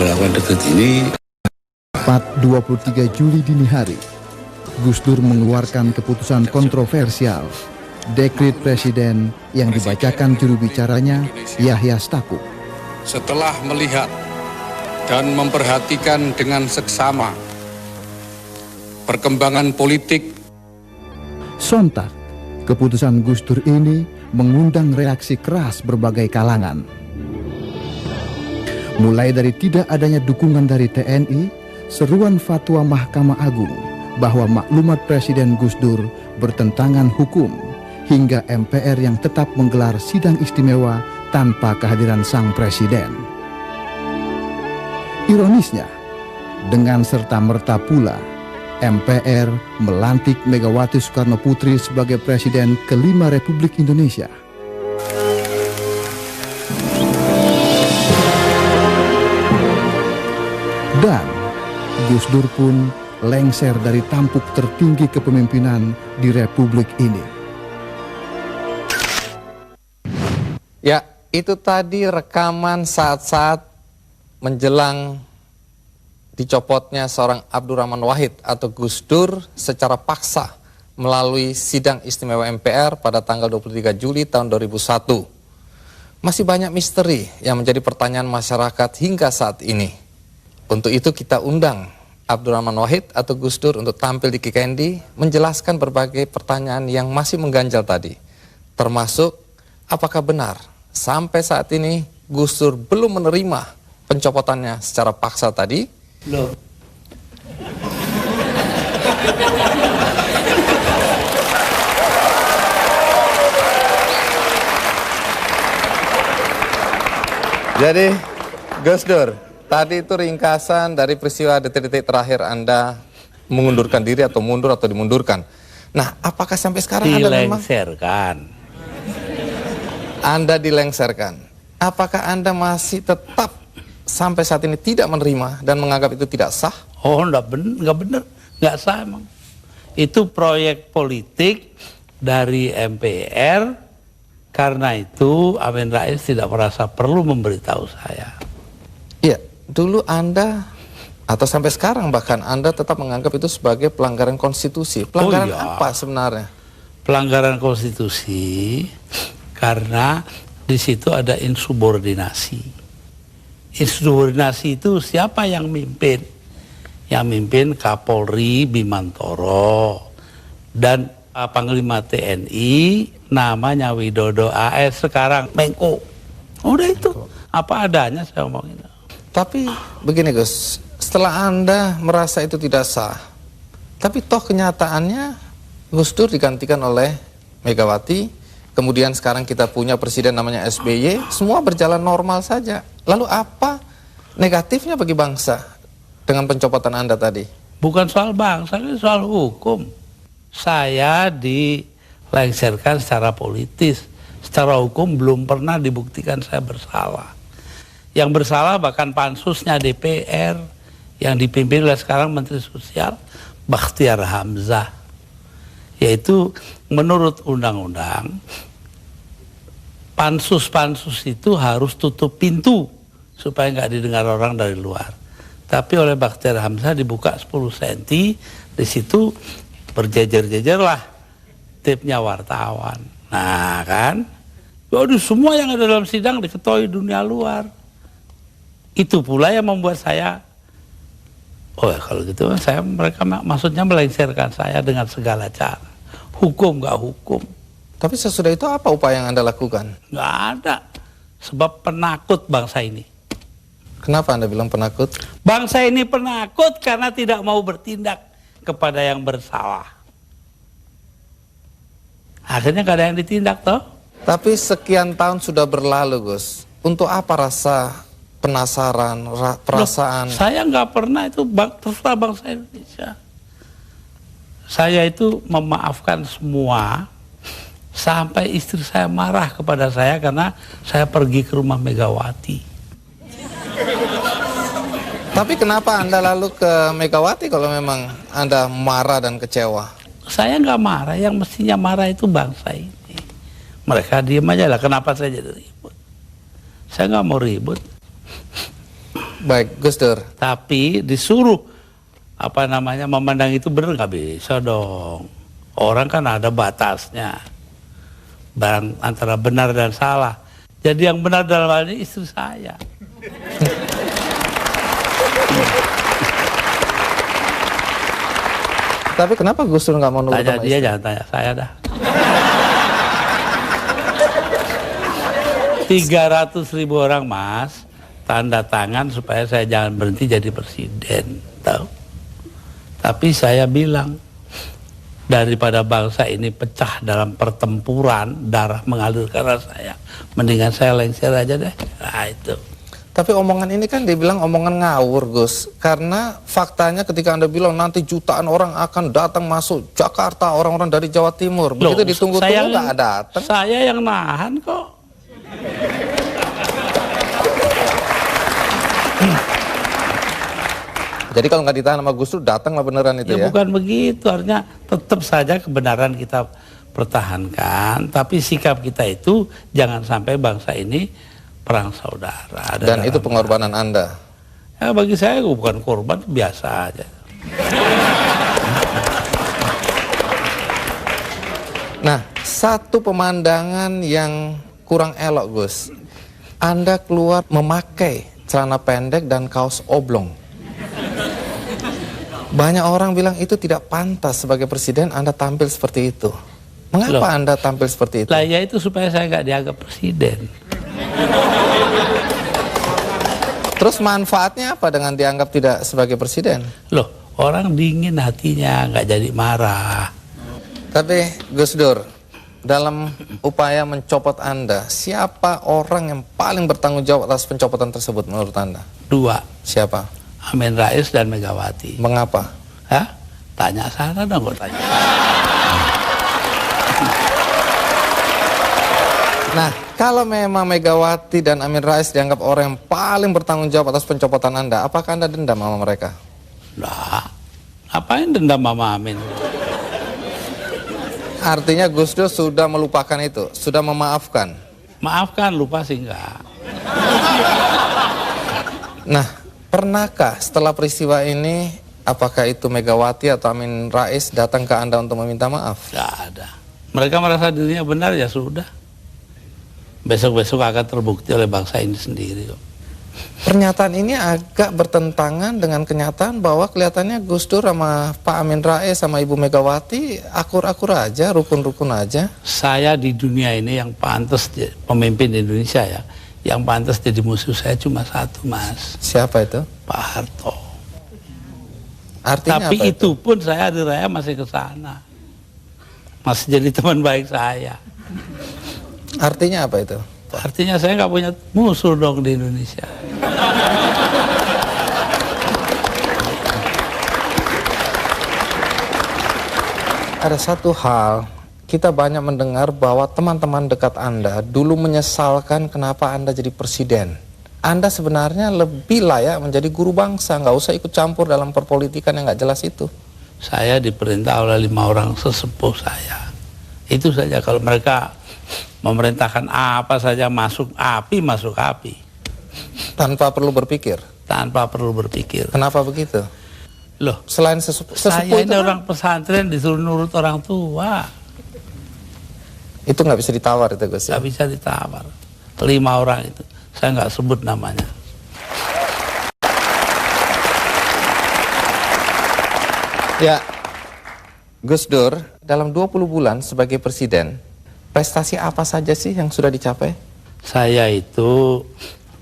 Melakukan dekret ini. 23 Juli dini hari, Gus Dur mengeluarkan keputusan kontroversial, dekret presiden yang dibacakan juru bicaranya Yahya Stakuf. Setelah melihat dan memperhatikan dengan seksama perkembangan politik, sontak keputusan Gus Dur ini mengundang reaksi keras berbagai kalangan. Mulai dari tidak adanya dukungan dari TNI, seruan fatwa Mahkamah Agung bahwa maklumat Presiden Gus Dur bertentangan hukum, hingga MPR yang tetap menggelar sidang istimewa tanpa kehadiran sang presiden. Ironisnya, dengan serta-merta pula MPR melantik Megawati Soekarno Putri sebagai Presiden kelima Republik Indonesia. Dan Gus Dur pun lengser dari tampuk tertinggi kepemimpinan di Republik ini. Ya, itu tadi rekaman saat-saat menjelang dicopotnya seorang Abdurrahman Wahid atau Gus Dur secara paksa melalui sidang istimewa MPR pada tanggal 23 Juli tahun 2001. Masih banyak misteri yang menjadi pertanyaan masyarakat hingga saat ini. Untuk itu kita undang Abdurrahman Wahid atau Gus Dur untuk tampil di Kikendi menjelaskan berbagai pertanyaan yang masih mengganjal tadi. Termasuk apakah benar sampai saat ini Gus Dur belum menerima pencopotannya secara paksa tadi? Loh. Jadi Gus Dur, tadi itu ringkasan dari peristiwa detik-detik terakhir Anda mengundurkan diri atau mundur atau dimundurkan. Nah, apakah sampai sekarang Anda dilengserkan? Apakah Anda masih tetap sampai saat ini tidak menerima dan menganggap itu tidak sah? Oh, enggak benar, enggak sah emang. Itu proyek politik dari MPR, karena itu Amin Rais tidak merasa perlu memberitahu saya. Iya. Dulu Anda, atau sampai sekarang bahkan Anda tetap menganggap itu sebagai pelanggaran konstitusi. Pelanggaran apa sebenarnya? Pelanggaran konstitusi karena di situ ada insubordinasi. Insubordinasi itu siapa yang mimpin? Yang mimpin Kapolri Bimantoro dan Panglima TNI namanya Widodo AS, sekarang Menko. Udah itu apa adanya saya ngomongin. Tapi begini Gus, setelah Anda merasa itu tidak sah, tapi toh kenyataannya Gus Dur digantikan oleh Megawati, kemudian sekarang kita punya presiden namanya SBY, semua berjalan normal saja. Lalu apa negatifnya bagi bangsa dengan pencopotan Anda tadi? Bukan soal bangsa, ini soal hukum. Saya dilengserkan secara politis, secara hukum belum pernah dibuktikan saya bersalah. Yang bersalah bahkan pansusnya DPR yang dipimpin oleh sekarang Menteri Sosial Bakhtiar Hamzah. Yaitu menurut undang-undang pansus-pansus itu harus tutup pintu supaya nggak didengar orang dari luar. Tapi oleh Bakhtiar Hamzah dibuka 10 cm, di situ berjejer-jejerlah tipnya wartawan. Nah kan, waduh, semua yang ada dalam sidang diketahui dunia luar. Itu pula yang membuat saya, oh ya kalau gitu mereka maksudnya melengsarkan saya dengan segala cara. Hukum nggak hukum. Tapi sesudah itu apa upaya yang Anda lakukan? Nggak ada. Sebab penakut bangsa ini. Kenapa Anda bilang penakut? Bangsa ini penakut karena tidak mau bertindak kepada yang bersalah. Akhirnya nggak ada yang ditindak toh. Tapi sekian tahun sudah berlalu Gus. Untuk apa rasa penasaran, perasaan? Loh, saya nggak pernah itu terserah bangsa Indonesia. Saya itu memaafkan semua sampai istri saya marah kepada saya karena saya pergi ke rumah Megawati. Tapi kenapa Anda lalu ke Megawati kalau memang Anda marah dan kecewa? Saya nggak marah, yang mestinya marah itu bangsa ini. Mereka diem aja lah, kenapa saya jadi ribut? Saya nggak mau ribut. Baik, Gus Dur. Tapi disuruh memandang itu benar, nggak bisa dong. Orang kan ada batasnya. Barang antara benar dan salah. Jadi yang benar dalam hal ini istri saya. Tapi kenapa Gus Dur nggak mau nurut Tanya sama dia, istri? jangan tanya saya dah. 300.000 orang mas tanda tangan supaya saya jangan berhenti jadi presiden, tahu? Tapi saya bilang, daripada bangsa ini pecah dalam pertempuran, darah mengalir karena saya, mendingan saya lengser aja deh. Nah itu. Tapi omongan ini kan dibilang omongan ngawur, Gus. Karena faktanya ketika Anda bilang nanti jutaan orang akan datang masuk Jakarta, orang-orang dari Jawa Timur. Begitu ditunggu-tunggu nggak datang. Saya yang nahan kok. Jadi kalau nggak ditahan sama Gus Dur, datanglah beneran itu ya? Bukan begitu, artinya tetap saja kebenaran kita pertahankan, tapi sikap kita itu jangan sampai bangsa ini perang saudara. Dan itu pengorbanan Anda? Ya bagi saya bukan korban, biasa aja. Nah, satu pemandangan yang kurang elok, Gus. Anda keluar memakai celana pendek dan kaos oblong. Banyak orang bilang itu tidak pantas sebagai presiden Anda tampil seperti itu. Mengapa Anda tampil seperti itu? Lah ya itu supaya saya nggak dianggap presiden. Terus manfaatnya apa dengan dianggap tidak sebagai presiden? Loh, orang dingin hatinya, nggak jadi marah. Tapi Gus Dur, dalam upaya mencopot Anda, siapa orang yang paling bertanggung jawab atas pencopotan tersebut menurut Anda? 2. Siapa? Amin Rais dan Megawati. Mengapa? Hah? Tanya sana dong, kok tanya. Nah, kalau memang Megawati dan Amin Rais dianggap orang yang paling bertanggung jawab atas pencopotan Anda, apakah Anda dendam sama mereka? Lah, ngapain dendam sama Amin? Artinya Gus Dur sudah melupakan itu, sudah memaafkan. Maafkan, lupa sih enggak. Nah, pernahkah setelah peristiwa ini, apakah itu Megawati atau Amin Rais datang ke Anda untuk meminta maaf? Enggak ada. Mereka merasa dirinya benar, ya sudah. Besok-besok akan terbukti oleh bangsa ini sendiri kok. Pernyataan ini agak bertentangan dengan kenyataan bahwa kelihatannya Gus Dur sama Pak Amin Rais sama Ibu Megawati akur-akur aja, rukun-rukun aja. Saya di dunia ini yang pantas pemimpin Indonesia ya, yang pantas jadi musuh saya cuma satu, Mas. Siapa itu? Pak Harto. Artinya tapi apa itu pun saya hari raya masih ke sana. Masih jadi teman baik saya. Artinya apa itu? Artinya saya nggak punya musuh dong di Indonesia. Ada satu hal, kita banyak mendengar bahwa teman-teman dekat Anda dulu menyesalkan kenapa Anda jadi presiden. Anda sebenarnya lebih layak menjadi guru bangsa, nggak usah ikut campur dalam perpolitikan yang nggak jelas itu. Saya diperintah oleh 5 orang sesepuh saya. Itu saja, kalau mereka memerintahkan apa saja masuk api. Tanpa perlu berpikir. Tanpa perlu berpikir. Kenapa begitu? Loh, Selain sesepuh saya itu ini kan, orang pesantren disuruh nurut orang tua. itu nggak bisa ditawar itu, Gus. Nggak bisa ditawar. 5 orang itu, saya nggak sebut namanya. Ya, Gus Dur, dalam 20 bulan sebagai presiden, prestasi apa saja sih yang sudah dicapai? Saya itu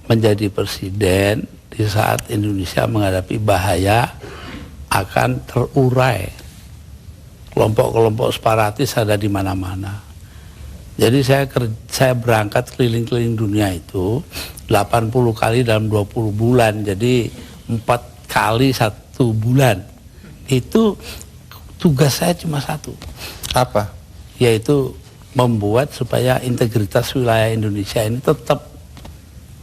menjadi presiden di saat Indonesia menghadapi bahaya akan terurai. Kelompok-kelompok separatis ada di mana-mana. Jadi saya berangkat keliling-keliling dunia itu 80 kali dalam 20 bulan. Jadi 4 kali 1 bulan. Itu tugas saya cuma satu. Apa? Yaitu membuat supaya integritas wilayah Indonesia ini tetap.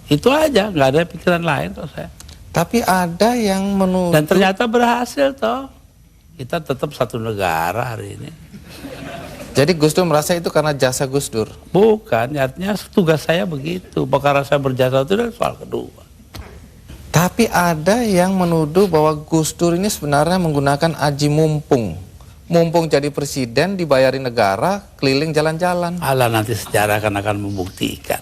Itu aja, nggak ada pikiran lain kok saya. Tapi ada yang menuduh. Dan ternyata berhasil toh. Kita tetap satu negara hari ini. Jadi Gus Dur merasa itu karena jasa Gus Dur? Bukan, artinya tugas saya begitu. Perkara saya berjasa itu adalah soal kedua. Tapi ada yang menuduh bahwa Gus Dur ini sebenarnya menggunakan aji mumpung. Mumpung jadi presiden, dibayari negara, keliling jalan-jalan. Alah, nanti sejarah akan membuktikan.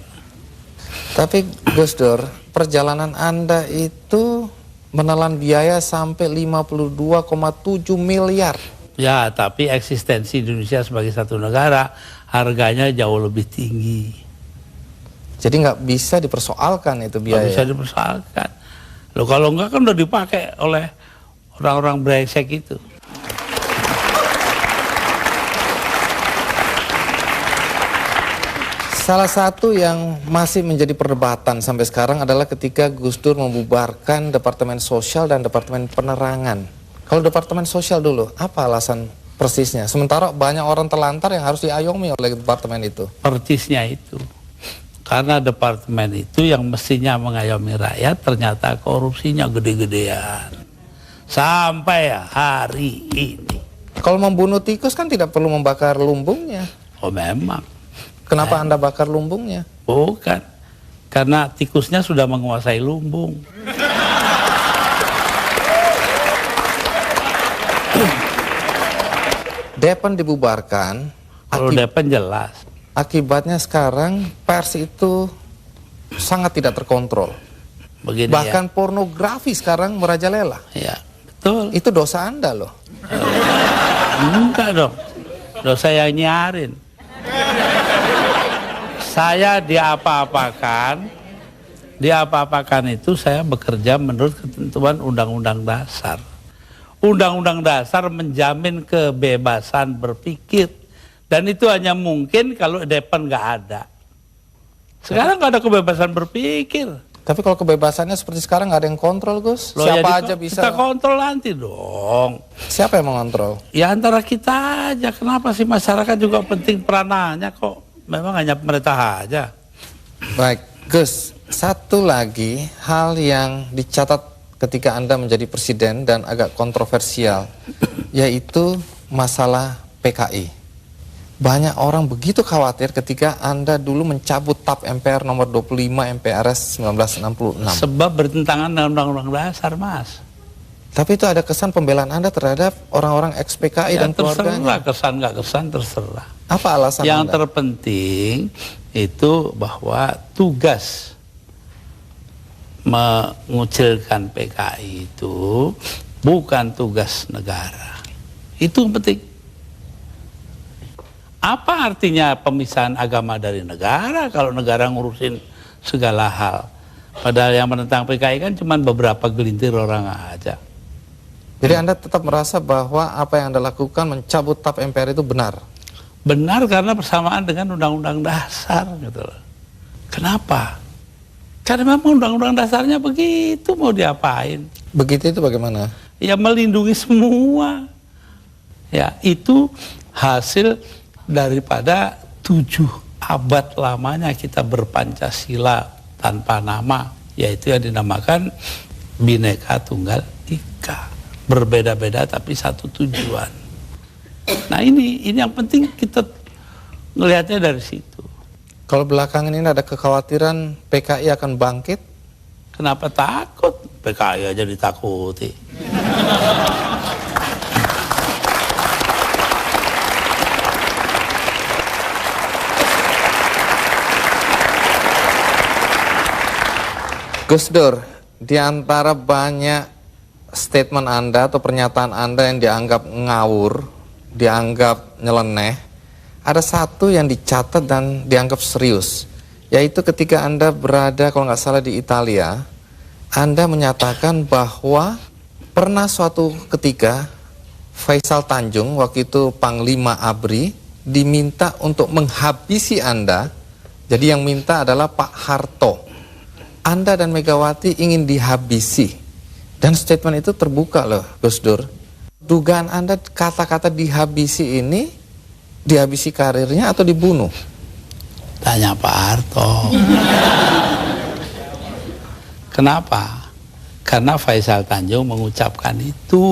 Tapi Gus Dur, perjalanan Anda itu menelan biaya sampai 52,7 miliar. Ya, tapi eksistensi Indonesia sebagai satu negara harganya jauh lebih tinggi. Jadi nggak bisa dipersoalkan itu biaya. Nggak bisa dipersoalkan. Loh, kalau enggak kan udah dipakai oleh orang-orang brengsek itu. Salah satu yang masih menjadi perdebatan sampai sekarang adalah ketika Gus Dur membubarkan Departemen Sosial dan Departemen Penerangan. Kalau Departemen Sosial dulu, apa alasan persisnya? Sementara banyak orang terlantar yang harus diayomi oleh departemen itu. Persisnya itu. Karena departemen itu yang mestinya mengayomi rakyat, ternyata korupsinya gede-gedean. Sampai hari ini. Kalau membunuh tikus kan tidak perlu membakar lumbungnya. Oh, memang. Kenapa Anda bakar lumbungnya? Bukan. Karena tikusnya sudah menguasai lumbung. Depan dibubarkan. Kalau Depan jelas. Akibatnya sekarang pers itu sangat tidak terkontrol. Begini Bahkan pornografi sekarang merajalela. ya. Betul. Itu dosa Anda loh. Enggak dong. Dosa yang nyarin. Saya diapa-apakan itu saya bekerja menurut ketentuan Undang-Undang Dasar. Undang-Undang Dasar menjamin kebebasan berpikir. Dan itu hanya mungkin kalau Depan nggak ada. Sekarang nggak ada kebebasan berpikir. Tapi kalau kebebasannya seperti sekarang nggak ada yang kontrol, Gus. Loh, Siapa ya aja bisa. Kita kontrol nanti dong. Siapa yang mengontrol? Ya antara kita aja. Kenapa sih masyarakat juga penting peranannya kok? Memang hanya pemerintah aja. Baik, Gus. Satu lagi hal yang dicatat ketika Anda menjadi presiden dan agak kontroversial, yaitu masalah PKI. Banyak orang begitu khawatir ketika Anda dulu mencabut TAP MPR nomor 25 MPRS 1966. Sebab bertentangan dengan Undang-Undang Dasar, Mas. Tapi itu ada kesan pembelaan Anda terhadap orang-orang ex-PKI dan keluarganya. Terserah, kesan nggak kesan terserah. Apa alasan Yang Anda? terpenting itu bahwa tugas mengucilkan PKI itu bukan tugas negara. Itu yang penting. Apa artinya pemisahan agama dari negara kalau negara ngurusin segala hal? Padahal yang menentang PKI kan cuma beberapa gelintir orang aja. Jadi Anda tetap merasa bahwa apa yang Anda lakukan mencabut TAP MPR itu benar? Benar karena bersamaan dengan Undang-Undang Dasar gitu loh. Kenapa? Karena memang Undang-Undang Dasarnya begitu, mau diapain? Begitu itu bagaimana? Ya melindungi semua. Ya itu hasil daripada 7 abad lamanya kita berpancasila tanpa nama, yaitu yang dinamakan Bhinneka Tunggal Ika. Berbeda-beda tapi satu tujuan. Nah ini yang penting kita ngelihatnya dari situ. Kalau belakangan ini ada kekhawatiran PKI akan bangkit? Kenapa takut? PKI aja ditakuti. Gus Dur, di antara banyak statement Anda atau pernyataan Anda yang dianggap ngawur, dianggap nyeleneh, ada satu yang dicatat dan dianggap serius, yaitu ketika Anda berada kalau nggak salah di Italia, Anda menyatakan bahwa pernah suatu ketika Faisal Tanjung, waktu itu Panglima ABRI, diminta untuk menghabisi Anda. Jadi yang minta adalah Pak Harto. Anda dan Megawati ingin dihabisi. Dan statement itu terbuka loh, Gus Dur. Dugaan Anda kata-kata dihabisi ini, dihabisi karirnya atau dibunuh? Tanya Pak Harto. Kenapa? Karena Faisal Tanjung mengucapkan itu.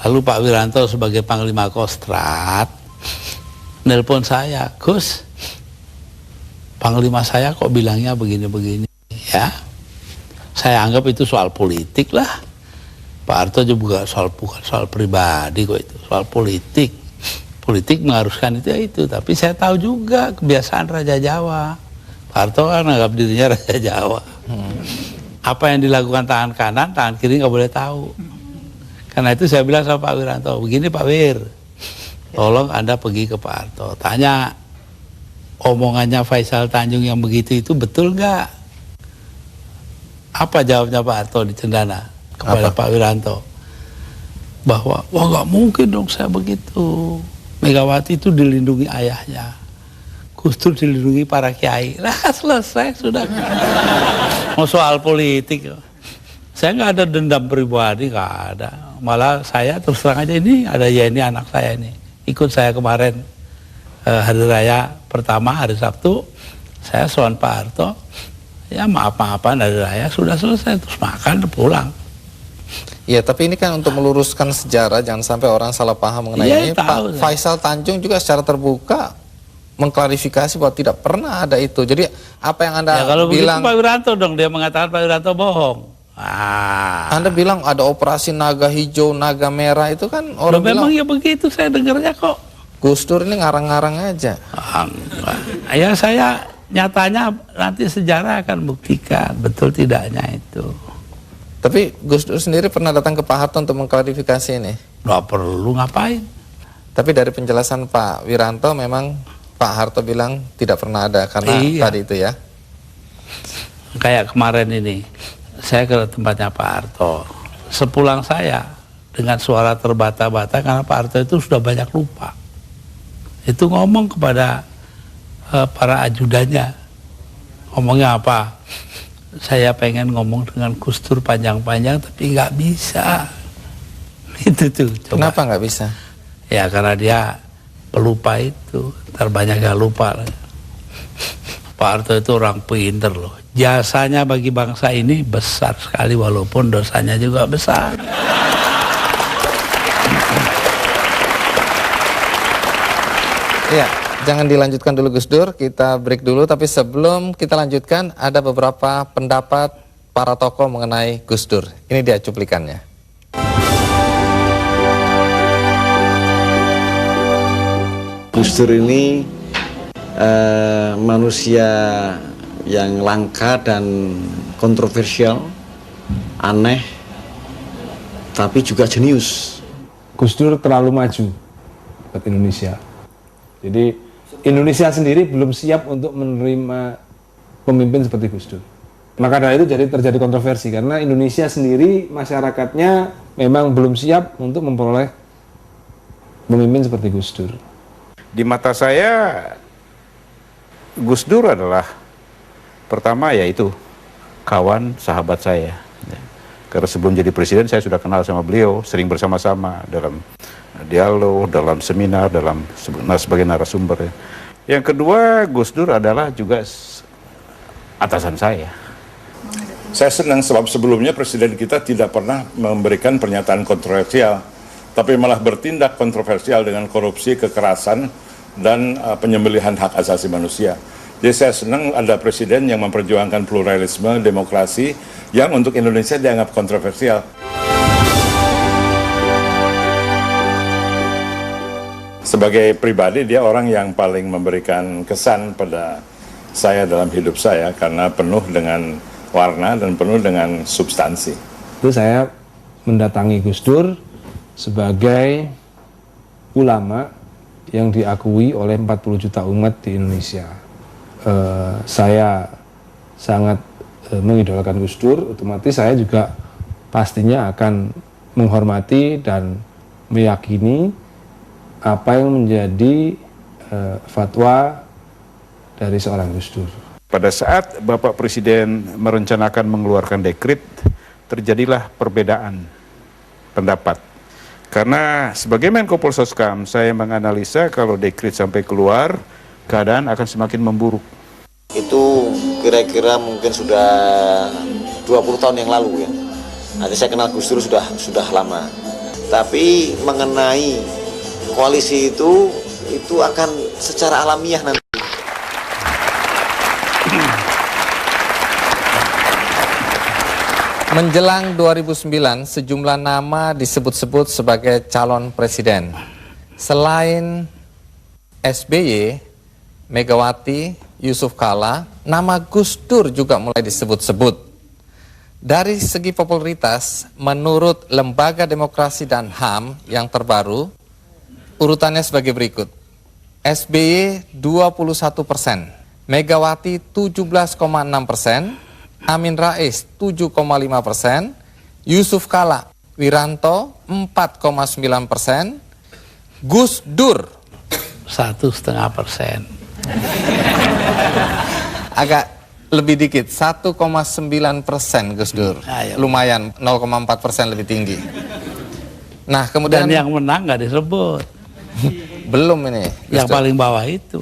Lalu Pak Wiranto sebagai Panglima Kostrad nelpon saya, Gus, Panglima saya kok bilangnya begini-begini ya. saya anggap itu soal politik lah. Pak Harto juga bukan soal pribadi kok, itu soal politik. Politik mengharuskan itu, tapi saya tahu juga kebiasaan Raja Jawa. Pak Harto kan anggap dirinya Raja Jawa. Apa yang dilakukan tangan kanan, tangan kiri nggak boleh tahu. Karena itu saya bilang sama Pak Wiranto, begini Pak Wir, tolong Anda pergi ke Pak Harto, tanya omongannya Faisal Tanjung yang begitu itu betul nggak? Apa jawabnya Pak Harto di Cendana kepada Pak Wiranto? Bahwa, wah nggak mungkin dong saya begitu. Megawati itu dilindungi ayahnya, Gus Dur dilindungi para kiai. Lah selesai sudah. Mau soal politik, saya nggak ada dendam pribadi, nggak ada. Malah saya terus terang aja, ini ada Yeni anak saya ini, ikut saya kemarin hari raya pertama hari Sabtu, saya soal Pak Harto, ya maaf-maafan hari raya sudah selesai, terus makan pulang. Ya, tapi ini kan untuk meluruskan sejarah, jangan sampai orang salah paham mengenai ini. Pak Faisal Tanjung juga secara terbuka mengklarifikasi bahwa tidak pernah ada itu. Jadi apa yang Anda kalau bilang? Pak Wiranto dong, dia mengatakan Pak Wiranto bohong. Anda bilang ada operasi naga hijau, naga merah, itu kan orang bilang. Memang ya begitu, saya dengarnya kok. Gus Dur ini ngarang-ngarang aja. Ya saya nyatanya nanti sejarah akan buktikan betul tidaknya itu. Tapi Gus Dur sendiri pernah datang ke Pak Harto untuk mengklarifikasi ini? Nggak perlu ngapain. Tapi dari penjelasan Pak Wiranto memang Pak Harto bilang tidak pernah ada karena tadi itu ya. Kayak kemarin ini, saya ke tempatnya Pak Harto. Sepulang saya dengan suara terbata-bata karena Pak Harto itu sudah banyak lupa. Itu ngomong kepada para ajudannya. Ngomongnya apa? Saya pengen ngomong dengan Gus Dur panjang-panjang tapi nggak bisa. Itu tuh. Coba. Kenapa nggak bisa? Ya karena dia pelupa itu, terbanyak yang lupa. Pak Harto itu orang pinter loh. Jasanya bagi bangsa ini besar sekali walaupun dosanya juga besar. Ya, jangan dilanjutkan dulu Gus Dur, kita break dulu. Tapi sebelum kita lanjutkan, ada beberapa pendapat para tokoh mengenai Gus Dur. Ini dia cuplikannya. Gus Dur ini manusia yang langka dan kontroversial, aneh, tapi juga jenius. Gus Dur terlalu maju buat Indonesia. Jadi Indonesia sendiri belum siap untuk menerima pemimpin seperti Gus Dur. Maka dari itu terjadi kontroversi karena Indonesia sendiri masyarakatnya memang belum siap untuk memperoleh pemimpin seperti Gus Dur. Di mata saya Gus Dur adalah pertama yaitu kawan sahabat saya. Karena sebelum jadi presiden saya sudah kenal sama beliau, sering bersama-sama dalam dialog, dalam seminar, sebagai narasumber. Yang kedua, Gus Dur adalah juga atasan saya. Saya senang sebab sebelumnya presiden kita tidak pernah memberikan pernyataan kontroversial, tapi malah bertindak kontroversial dengan korupsi, kekerasan, dan penyembelihan hak asasi manusia. Jadi saya senang ada presiden yang memperjuangkan pluralisme, demokrasi, yang untuk Indonesia dianggap kontroversial. Sebagai pribadi, dia orang yang paling memberikan kesan pada saya dalam hidup saya, karena penuh dengan warna dan penuh dengan substansi. Itu saya mendatangi Gus Dur sebagai ulama yang diakui oleh 40 juta umat di Indonesia. Saya sangat mengidolakan Gus Dur, otomatis saya juga pastinya akan menghormati dan meyakini apa yang menjadi fatwa dari seorang Gus Dur. Pada saat Bapak Presiden merencanakan mengeluarkan dekret, terjadilah perbedaan pendapat. Karena sebagai Menko Polhuskam, saya menganalisa kalau dekret sampai keluar, keadaan akan semakin memburuk. Itu kira-kira mungkin sudah 20 tahun yang lalu ya. Nanti saya kenal Gus Dur sudah lama. Tapi mengenai koalisi itu akan secara alamiah nanti. Menjelang 2009, sejumlah nama disebut-sebut sebagai calon presiden. Selain SBY, Megawati, Yusuf Kala, nama Gus Dur juga mulai disebut-sebut. Dari segi popularitas, menurut Lembaga Demokrasi dan HAM yang terbaru, urutannya sebagai berikut. SBY 21%, Megawati 17,6%, Amin Rais 7,5%, Yusuf Kala Wiranto 4,9%, Gus Dur 1,5%. agak lebih dikit, 1,9% Gus Dur. Ayo. Lumayan, 0,4% lebih tinggi. Nah, kemudian Dan yang menang nggak disebut. belum ini. Gus Yang Dur. paling bawah itu.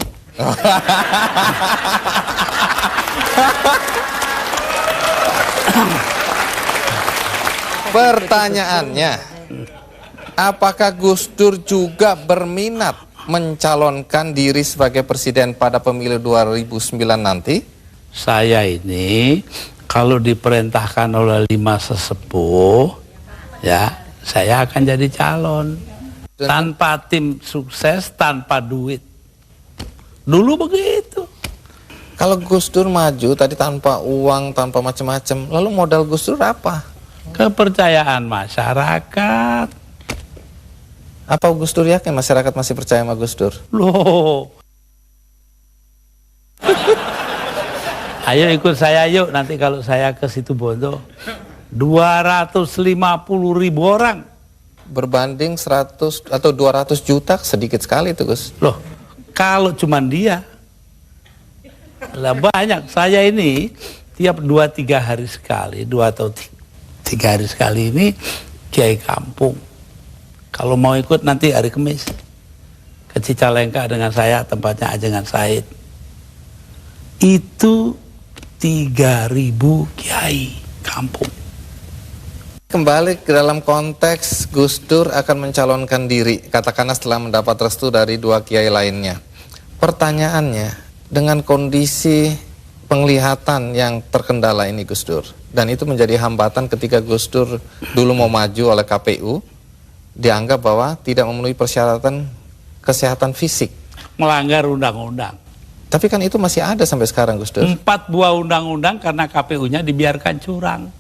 Pertanyaannya, apakah Gus Dur juga berminat mencalonkan diri sebagai presiden pada pemilu 2009 nanti? Saya ini kalau diperintahkan oleh 5 sesepuh, ya saya akan jadi calon. Tanpa tim sukses, tanpa duit. Dulu begitu. Kalau Gus Dur maju tadi tanpa uang, tanpa macam-macam, lalu modal Gus Dur apa? Kepercayaan masyarakat. Apa Gus Dur yakin masyarakat masih percaya sama Gus Dur? Loh. Ayo ikut saya yuk, nanti kalau saya ke Situbondo 250.000 orang. Berbanding 100 atau 200 juta, sedikit sekali itu Gus. Loh, kalau cuman dia lah banyak. Saya ini tiap 2-3 hari sekali, 2 atau 3 hari sekali ini kiai kampung. Kalau mau ikut nanti hari Kamis ke Cicalengka dengan saya, tempatnya Ajengan Said. Itu 3.000 kiai kampung. Kembali ke dalam konteks Gus Dur akan mencalonkan diri, katakanlah setelah mendapat restu dari 2 kiai lainnya. Pertanyaannya, dengan kondisi penglihatan yang terkendala ini Gus Dur, dan itu menjadi hambatan ketika Gus Dur dulu mau maju oleh KPU, dianggap bahwa tidak memenuhi persyaratan kesehatan fisik. Melanggar undang-undang. Tapi kan itu masih ada sampai sekarang Gus Dur. 4 buah undang-undang karena KPU-nya dibiarkan curang.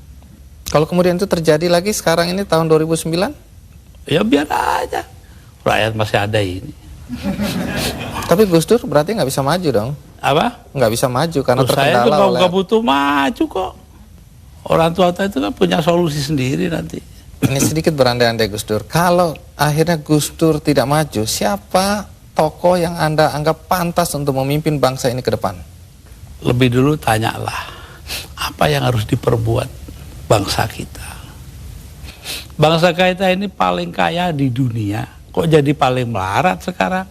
Kalau kemudian itu terjadi lagi sekarang ini tahun 2009? Ya biar aja. Rakyat masih ada ini. Tapi Gus Dur berarti nggak bisa maju dong? Apa? Nggak bisa maju karena Terus saya terkendala tuh oleh... nggak butuh maju kok. Orang tua itu kan punya solusi sendiri nanti. Ini sedikit berandai-andai Gus Dur. Kalau akhirnya Gus Dur tidak maju, siapa tokoh yang Anda anggap pantas untuk memimpin bangsa ini ke depan? Lebih dulu tanyalah, apa yang harus diperbuat bangsa kita. Bangsa kita ini paling kaya di dunia, kok jadi paling melarat sekarang?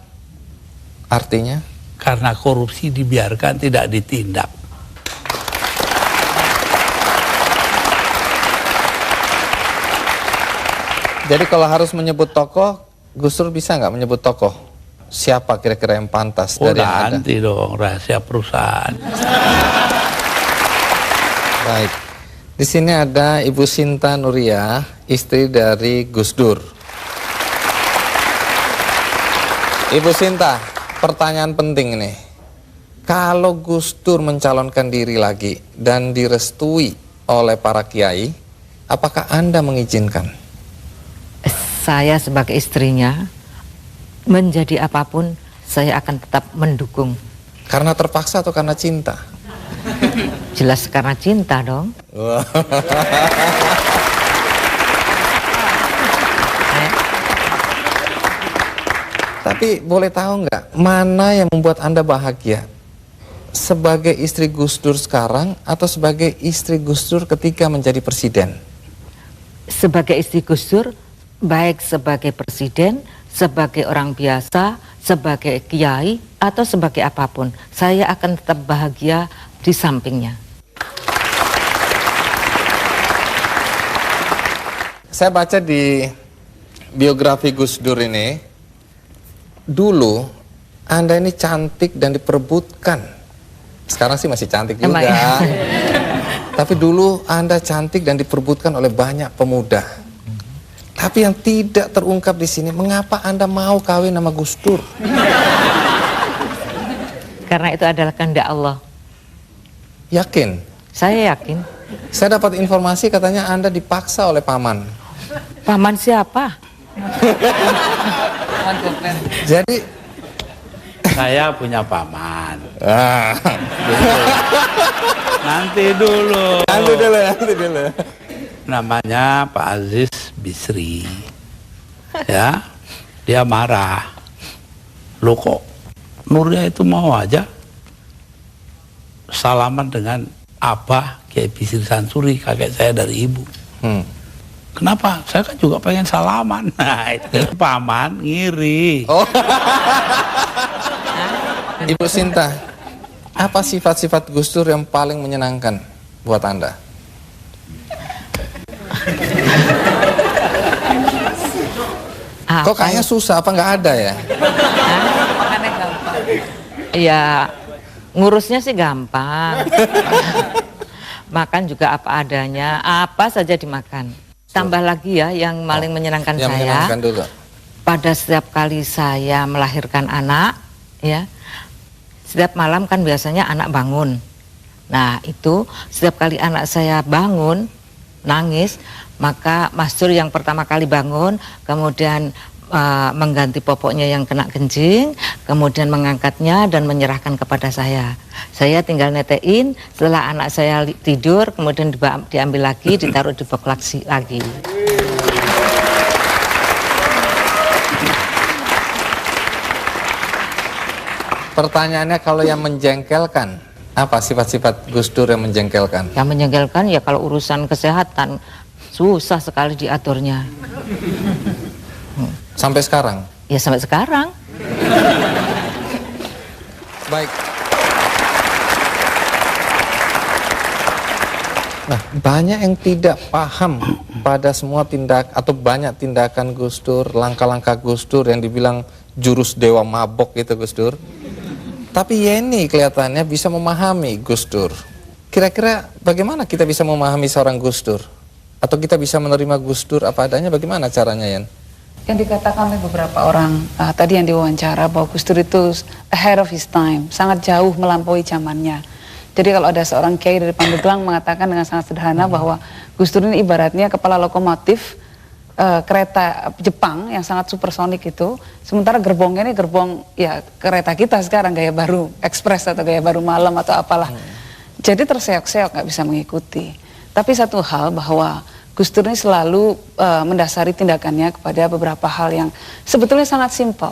Artinya? Karena korupsi dibiarkan, tidak ditindak. Jadi kalau harus menyebut tokoh, Gus Dur bisa nggak menyebut tokoh? Siapa kira-kira yang pantas dari yang ada? Nanti dong, rahasia perusahaan. Baik. Di sini ada Ibu Sinta Nuria, istri dari Gus Dur. Ibu Sinta, pertanyaan penting ini. Kalau Gus Dur mencalonkan diri lagi dan direstui oleh para kiai, apakah Anda mengizinkan? Saya sebagai istrinya, menjadi apapun, saya akan tetap mendukung. Karena terpaksa atau karena cinta? Jelas karena cinta dong. Tapi boleh tahu nggak, mana yang membuat Anda bahagia? Sebagai istri Gus Dur sekarang atau sebagai istri Gus Dur ketika menjadi presiden? Sebagai istri Gus Dur, baik sebagai presiden, sebagai orang biasa, sebagai kiai, atau sebagai apapun, saya akan tetap bahagia di sampingnya. Saya baca di biografi Gus Dur ini, dulu Anda ini cantik dan diperebutkan. Sekarang sih masih cantik juga. Emang ya? Tapi dulu Anda cantik dan diperebutkan oleh banyak pemuda. Tapi yang tidak terungkap di sini, mengapa Anda mau kawin sama Gus Dur? Karena itu adalah kehendak Allah. Yakin? Saya yakin. Saya dapat informasi katanya Anda dipaksa oleh paman. Paman siapa? Jadi Saya punya paman. ah. Nanti dulu. Nanti dulu. Namanya Pak Aziz Bisri. Ya, dia marah. Loh kok Nurnya itu mau aja salaman dengan Abah Kiai Bisri Sansuri, kakek saya dari ibu. Kenapa? Saya kan juga pengen salaman. Nah, itu paman ngiri. Oh. Ibu Sinta, apa sifat-sifat Gus Dur yang paling menyenangkan buat Anda? Kok kayaknya susah, apa nggak ada ya? Ya, ngurusnya sih gampang. Makan juga apa adanya, apa saja dimakan. Tambah lagi ya, yang paling menyenangkan Yang saya, menyenangkan dulu. pada setiap kali saya melahirkan anak, ya, setiap malam kan biasanya anak bangun. Nah itu setiap kali anak saya bangun nangis, maka Mas Dur yang pertama kali bangun, kemudian mengganti popoknya yang kena kencing, kemudian mengangkatnya dan menyerahkan kepada saya. Saya tinggal netein, setelah anak saya tidur, kemudian diambil lagi, ditaruh di box lagi. Pertanyaannya, kalau yang menjengkelkan, apa sifat-sifat Gus Dur yang menjengkelkan? Yang menjengkelkan ya kalau urusan kesehatan susah sekali diaturnya. Sampai sekarang? Ya sampai sekarang. Baik. Nah, banyak yang tidak paham pada semua tindak atau banyak tindakan Gus Dur, langkah-langkah Gus Dur yang dibilang jurus dewa mabok gitu Gus Dur. Tapi Yeni kelihatannya bisa memahami Gus Dur. Kira-kira bagaimana kita bisa memahami seorang Gus Dur? Atau kita bisa menerima Gus Dur apa adanya, bagaimana caranya, Yen? Yang dikatakan oleh beberapa orang tadi yang diwawancara bahwa Gus Dur itu ahead of his time, sangat jauh melampaui zamannya. Jadi kalau ada seorang kiai dari Pandeglang mengatakan dengan sangat sederhana bahwa Gus Dur ini ibaratnya kepala lokomotif kereta Jepang yang sangat supersonik itu, sementara gerbongnya ini gerbong ya kereta kita sekarang gaya baru ekspres atau gaya baru malam atau apalah. Jadi terseok-seok, nggak bisa mengikuti. Tapi satu hal bahwa Gus Dur ini selalu mendasari tindakannya kepada beberapa hal yang sebetulnya sangat simpel.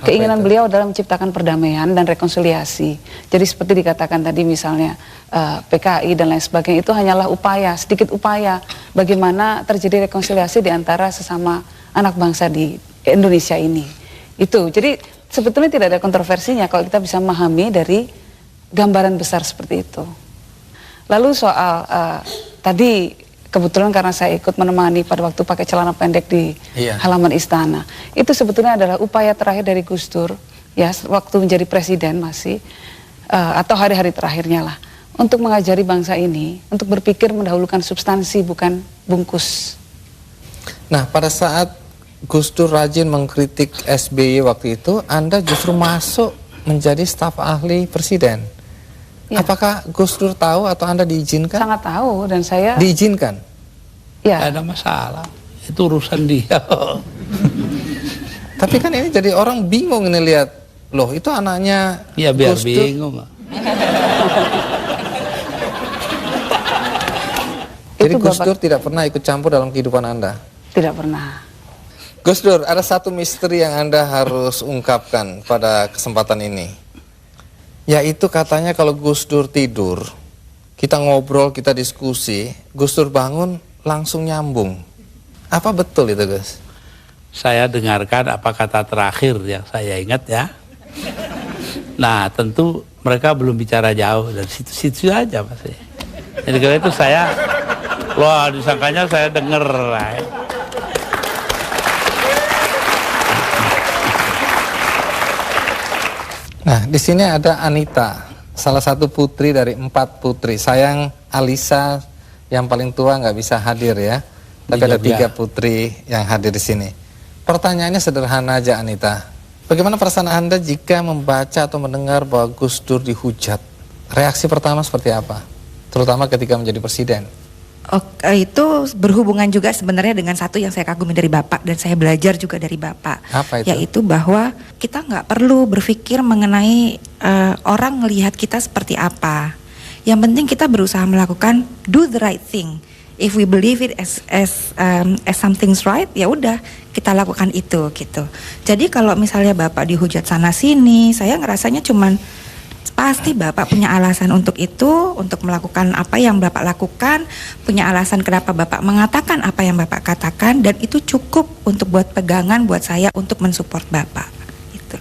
Keinginan beliau adalah menciptakan perdamaian dan rekonsiliasi. Jadi seperti dikatakan tadi misalnya PKI dan lain sebagainya, itu hanyalah upaya, sedikit upaya bagaimana terjadi rekonsiliasi di antara sesama anak bangsa di Indonesia ini. Itu, jadi sebetulnya tidak ada kontroversinya kalau kita bisa memahami dari gambaran besar seperti itu. Lalu soal tadi kebetulan karena saya ikut menemani pada waktu pakai celana pendek di halaman istana, itu sebetulnya adalah upaya terakhir dari Gus Dur, ya waktu menjadi presiden masih, atau hari-hari terakhirnya lah, untuk mengajari bangsa ini untuk berpikir mendahulukan substansi bukan bungkus. Nah, pada saat Gus Dur rajin mengkritik SBY waktu itu, Anda justru masuk menjadi staf ahli presiden. Ya. Apakah Gus Dur tahu atau Anda diizinkan? Sangat tahu, dan saya diizinkan. Ya. Tidak ada masalah, itu urusan dia. Tapi kan ini jadi orang bingung ini lihat, loh itu anaknya ya biar Gus Dur. bingung. Jadi Gus Dur tidak pernah ikut campur dalam kehidupan Anda? Tidak pernah. Gus Dur, ada satu misteri yang Anda harus ungkapkan pada kesempatan ini. Yaitu katanya kalau Gus Dur tidur, kita ngobrol, kita diskusi, Gus Dur bangun langsung nyambung. Apa betul itu, Gus? Saya dengarkan apa kata terakhir yang saya ingat ya. Nah, tentu mereka belum bicara jauh, dari situ-situ aja pasti. Jadi kalau itu saya, wah disangkanya saya denger. Nah, di sini ada Anita. salah satu putri dari 4 putri. Sayang Alisa yang paling tua nggak bisa hadir ya. Tapi ada 3 putri yang hadir di sini. Pertanyaannya sederhana aja, Anita. Bagaimana perasaan Anda jika membaca atau mendengar bahwa Gus Dur dihujat? Reaksi pertama seperti apa? Terutama ketika menjadi presiden. Itu berhubungan juga sebenarnya dengan satu yang saya kagumi dari Bapak dan saya belajar juga dari Bapak. Apa itu? Yaitu bahwa kita nggak perlu berpikir mengenai orang melihat kita seperti apa. Yang penting kita berusaha melakukan do the right thing. If we believe it as something's right, ya udah kita lakukan itu gitu. Jadi kalau misalnya Bapak dihujat sana sini, saya ngerasanya cuman pasti Bapak punya alasan untuk itu, untuk melakukan apa yang Bapak lakukan, punya alasan kenapa Bapak mengatakan apa yang Bapak katakan, dan itu cukup untuk buat pegangan buat saya untuk mensupport Bapak. Itu.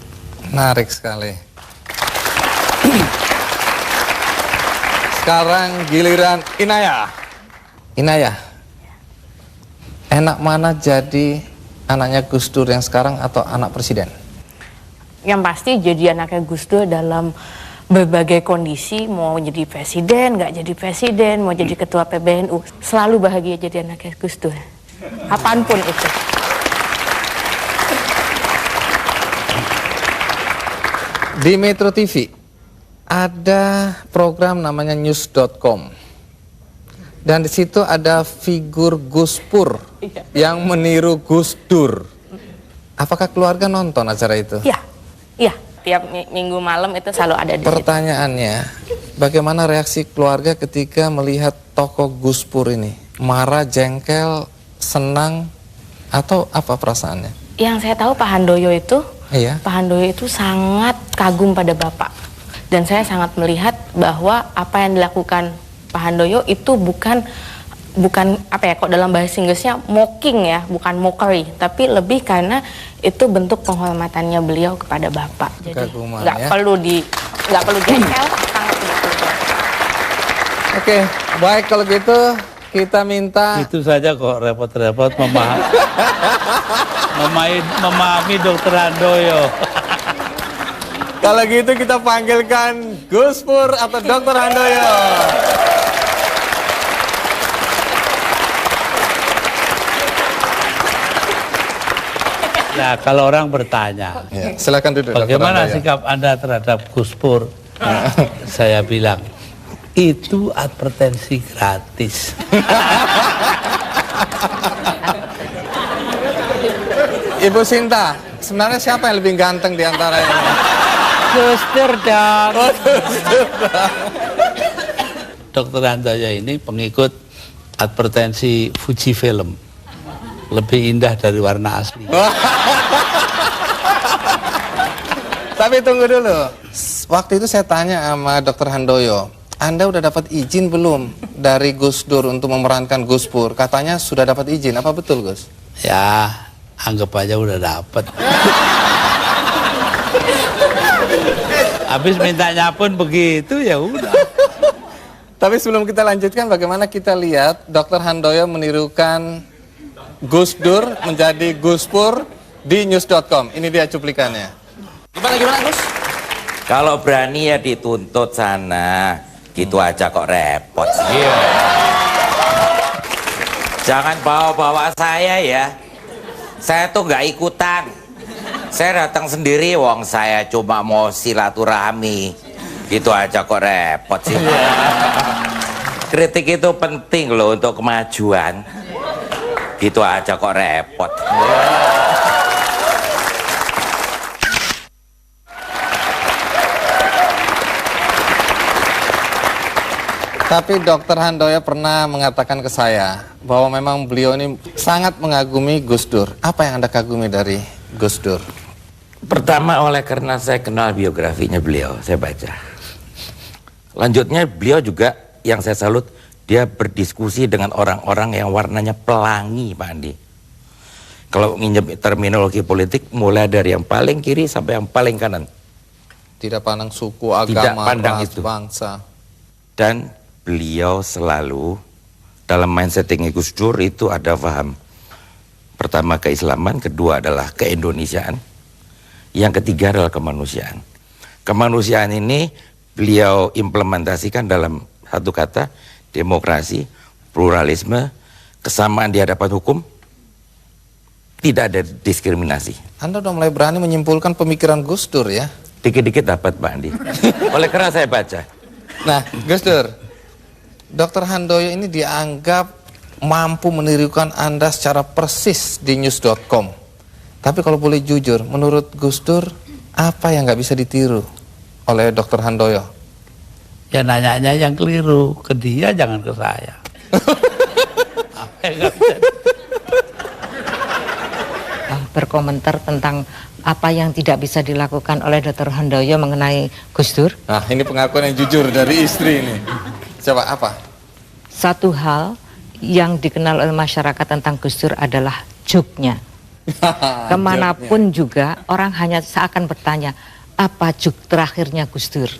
Menarik sekali. Sekarang giliran Inaya. Inaya, enak mana jadi anaknya Gus Dur yang sekarang atau anak presiden? Yang pasti jadi anaknya Gus Dur dalam berbagai kondisi, mau jadi presiden, nggak jadi presiden, mau jadi ketua PBNU, selalu bahagia jadi anaknya Gus Dur, apapun itu. Di Metro TV ada program namanya news.com, dan di situ ada figur Gus Pur yang meniru Gus Dur. Apakah keluarga nonton acara itu? Iya, iya. Tiap minggu malam itu selalu ada di Pertanyaannya, bagaimana reaksi keluarga ketika melihat tokoh Gus Pur ini? Marah, jengkel, senang, atau apa perasaannya? Yang saya tahu Pak Handoyo itu, Pak Handoyo itu sangat kagum pada Bapak. Dan saya sangat melihat bahwa apa yang dilakukan Pak Handoyo itu bukan apa ya, kok dalam bahasa Inggrisnya mocking ya, bukan mockery, tapi lebih karena itu bentuk penghormatannya beliau kepada Bapak. Jadi nggak perlu jengkel, sangat tidak perlu. Oke, baik kalau gitu kita minta. Itu saja kok repot-repot memahami Dr. Handoyo. Kalau gitu kita panggilkan Gus Pur atau Dr. Handoyo. Nah, kalau orang bertanya, silakan duduk. Bagaimana sikap Anda terhadap Gus Pur? Saya bilang, itu advertensi gratis. Ibu Sinta, sebenarnya siapa yang lebih ganteng di antara ini? Gus Dur dong. Dr. Handoyo ini pengikut advertensi Fuji Film. Lebih indah dari warna asli. Tapi tunggu dulu. Waktu itu saya tanya sama Dr. Handoyo, Anda udah dapat izin belum dari Gus Dur untuk memerankan Gus Pur? Katanya sudah dapat izin. Apa betul, Gus? Ya, anggap aja udah dapat. Habis mintanya pun begitu, ya udah. Tapi sebelum kita lanjutkan, bagaimana kita lihat Dr. Handoyo menirukan Gus Dur menjadi Gus Pur di news.com. Ini dia cuplikannya. Gimana Gus? Kalau berani ya dituntut sana. Gitu aja kok repot. Iya. Jangan bawa-bawa saya ya. Saya tuh nggak ikutan. Saya datang sendiri, wong saya cuma mau silaturahmi. Gitu aja kok repot sih. Kritik itu penting loh untuk kemajuan. Gitu aja kok repot. Tapi Dr. Handoyo pernah mengatakan ke saya bahwa memang beliau ini sangat mengagumi Gus Dur. Apa yang Anda kagumi dari Gus Dur? Pertama karena saya kenal biografinya beliau, saya baca. Lanjutnya beliau juga yang saya salut, dia berdiskusi dengan orang-orang yang warnanya pelangi, Pak Andi. Kalau nginjam terminologi politik, mulai dari yang paling kiri sampai yang paling kanan. Tidak pandang suku, agama, ras, bangsa. Dan beliau selalu, dalam mindsetnya Gus Dur itu ada paham. Pertama keislaman, kedua adalah keindonesiaan. Yang ketiga adalah kemanusiaan. Kemanusiaan ini beliau implementasikan dalam satu kata, demokrasi, pluralisme, kesamaan di hadapan hukum, tidak ada diskriminasi. Anda udah mulai berani menyimpulkan pemikiran Gus Dur ya? Dikit-dikit dapat Pak Andi. Oleh karena saya baca. Nah, Gus Dur, Dr. Handoyo ini dianggap mampu menirukan Anda secara persis di news.com. Tapi kalau boleh jujur, menurut Gus Dur, apa yang nggak bisa ditiru oleh Dr. Handoyo? Ya nanya-nanya yang keliru, ke dia jangan ke saya. Apa yang nggak bisa berkomentar tentang apa yang tidak bisa dilakukan oleh Dr. Handoyo mengenai Gus Dur? Nah, ini pengakuan yang jujur dari istri ini. Coba apa? Satu hal yang dikenal oleh masyarakat tentang Gus Dur adalah juk-nya. Kemanapun juga orang hanya seakan bertanya, apa juk terakhirnya Gus Dur?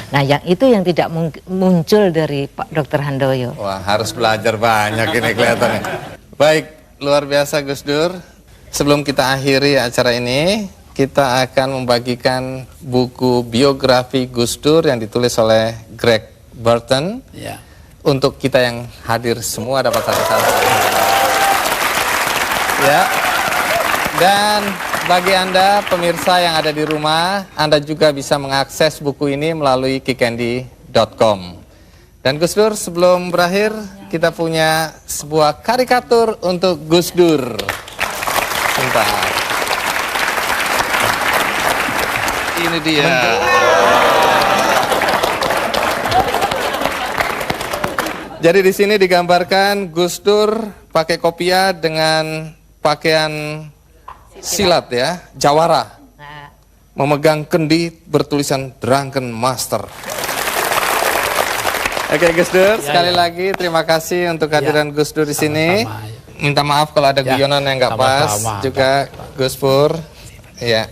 Nah, yang itu yang tidak muncul dari Pak Dr. Handoyo. Wah, harus belajar banyak ini kelihatannya. Baik, luar biasa Gus Dur. Sebelum kita akhiri acara ini, kita akan membagikan buku biografi Gus Dur yang ditulis oleh Greg Burton. Ya. Untuk kita yang hadir semua dapat satu-satu. Ya. Dan bagi Anda pemirsa yang ada di rumah, Anda juga bisa mengakses buku ini melalui kikendi.com. Dan Gus Dur, sebelum berakhir, kita punya sebuah karikatur untuk Gus Dur. Sebentar. Ini dia. Jadi di sini digambarkan Gus Dur pakai kopiah dengan pakaian silat ya, jawara, memegang kendi bertulisan Drunken Master. Oke Gus Dur, sekali lagi terima kasih untuk kehadiran Gus Dur di sini. Minta maaf kalau ada guyonan yang nggak pas, juga Gus Pur. Ya.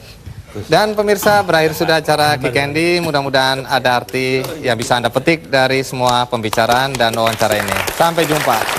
Dan pemirsa, berakhir sudah acara Kikendi. Mudah-mudahan ada arti yang bisa Anda petik dari semua pembicaraan dan wawancara ini. Sampai jumpa.